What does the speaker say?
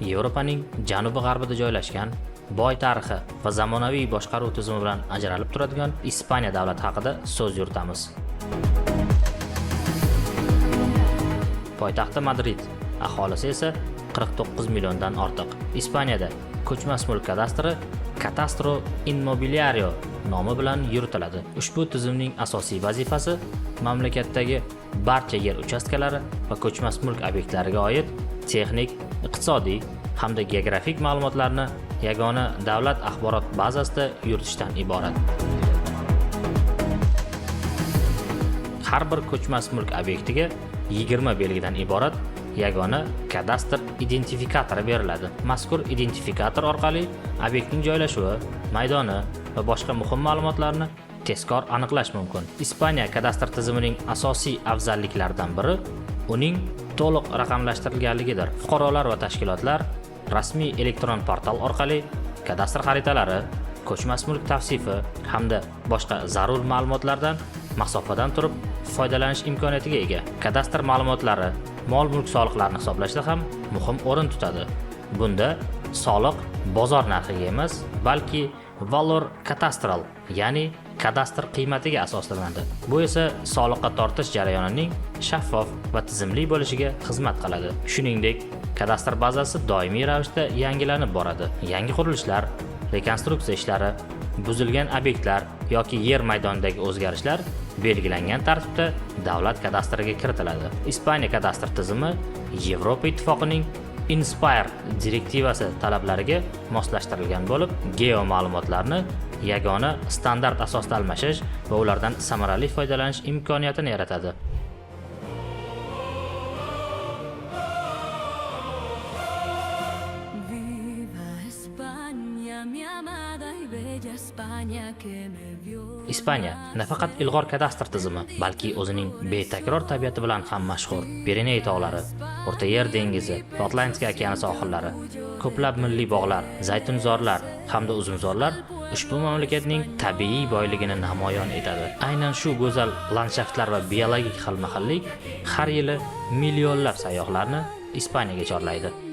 Yevropaning janubi-g'arbida joylashgan, boy tarixi va zamonaviy boshqaruv tizimi bilan ajralib turadigan Ispaniya davlati haqida so'z yuritamiz. Poytaxti Madrid, aholisi esa 49 milliondan ortiq. Ispaniyada ko'chmas mulk kadastri Catastro Inmobiliario nomi bilan yuritiladi. Ushbu tizimning asosiy vazifasi mamlakatdagi barcha yer uchastkalari va ko'chmas mulk obyektlariga oid texnik, iqtisodiy hamda geografik ma'lumotlarni yagona davlat axborot bazasida yuritishdan iborat. Har bir ko'chmas mulk obyektiga 20 belgidan iborat yagona kadastr identifikatori beriladi. Mazkur identifikator orqali obyektning joylashuvi, maydoni va boshqa muhim ma'lumotlarni tezkor aniqlash mumkin. Ispaniya kadastr tizimining asosiy afzalliklaridan biri uning to'liq raqamlashtirilganligidir. Fuqarolar va tashkilotlar rasmiy elektron portal orqali kadastr xaritalari, ko'chmas mulk tavsifi hamda boshqa zarur ma'lumotlardan masofadan turib foydalanish imkoniyatiga ega. Kadastr ma'lumotlari mol-mulk soliqlarini hisoblashda ham muhim o'rin tutadi. Bunda soliq bozor narxiga emas, balki valor katastral, ya'ni kadastr qiymatiga asoslanadi. Bu esa soliqqa tortish jarayonining shaffof va tizimli bo'lishiga xizmat qiladi. Shuningdek, kadastr bazasi doimiy ravishda yangilanib boradi. Yangi qurilishlar, rekonstruksiya ishlari, buzilgan obyektlar yoki yer maydonidagi o'zgarishlar belgilangan tartibda davlat kadastriga kiritiladi. Ispaniya kadastr tizimi Yevropa Ittifoqining Inspire direktivasi talablariga moslashtirilgan bo'lib, geoma'lumotlarni yagona standart asosida almashish va ulardan samarali foydalanish imkoniyatini yaratadi. Ispaniya nafaqat ilg'or kadastr tizimi, balki o'zining betakror tabiati bilan ham mashhur. Pireney tog'lari, O'rta Yer dengizi va Atlantika okeani sohillari, ko'plab milliy bog'lar, zaytunzorlar hamda uzumzorlar ushbu mamlakatning tabiiy boyligini namoyon etadi. Aynan shu go'zal landshaftlar va biologik xilma-xillik har yili millionlab sayyohlarni Ispaniyaga chorlaydi.